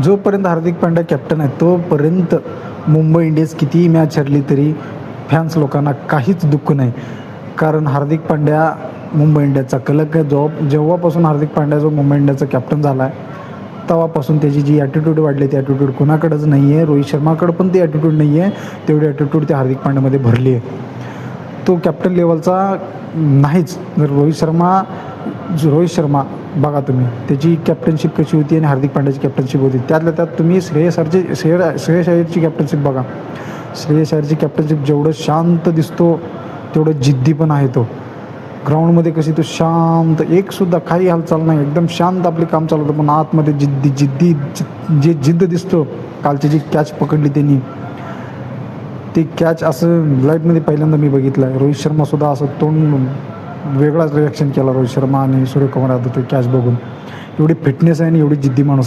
जोपर्यंत हार्दिक पांड्या कॅप्टन आहे तोपर्यंत मुंबई इंडियन्स कितीही मॅच हरली तरी फॅन्स लोकांना काहीच दुःख नाही. कारण हार्दिक पांड्या मुंबई इंडियन्सचा कलंक आहे. जेव्हापासून हार्दिक पांड्या जो मुंबई इंडियन्सचा कॅप्टन झाला आहे तेव्हापासून त्याची जी ॲटिट्यूड वाढली ती ॲटिट्यूड कुणाकडेच नाही आहे. रोहित शर्माकडं पण ती ॲटिट्यूड नाही आहे, तेवढी ॲटिट्यूड त्या हार्दिक पांड्यामध्ये भरली आहे. तो कॅप्टन लेवलचा नाहीच. जर रोहित शर्मा बघा तुम्ही त्याची कॅप्टनशिप कशी होती आणि हार्दिक पांड्याची कॅप्टनशिप होती. त्यातल्या त्यात तुम्ही श्रेयस अय्यरची कॅप्टनशिप बघा. श्रेयस अय्यरची कॅप्टनशिप जेवढं शांत दिसतो तेवढं जिद्दी पण आहे तो. ग्राउंडमध्ये कशी तो शांत, एकसुद्धा काही हालचाल नाही, एकदम शांत आपले काम चालवतं. पण आतमध्ये जे जिद्द दिसतो. कालची जी कॅच पकडली त्यांनी, ती कॅच असं लाईफमध्ये पहिल्यांदा मी बघितलं आहे. रोहित शर्मासुद्धा असं तोंड वेगळाच रिॲक्शन केला रोहित शर्मा आणि सूर्यकुमार यादव ते कॅच बघून. एवढी फिटनेस आहे आणि एवढी जिद्दी माणूस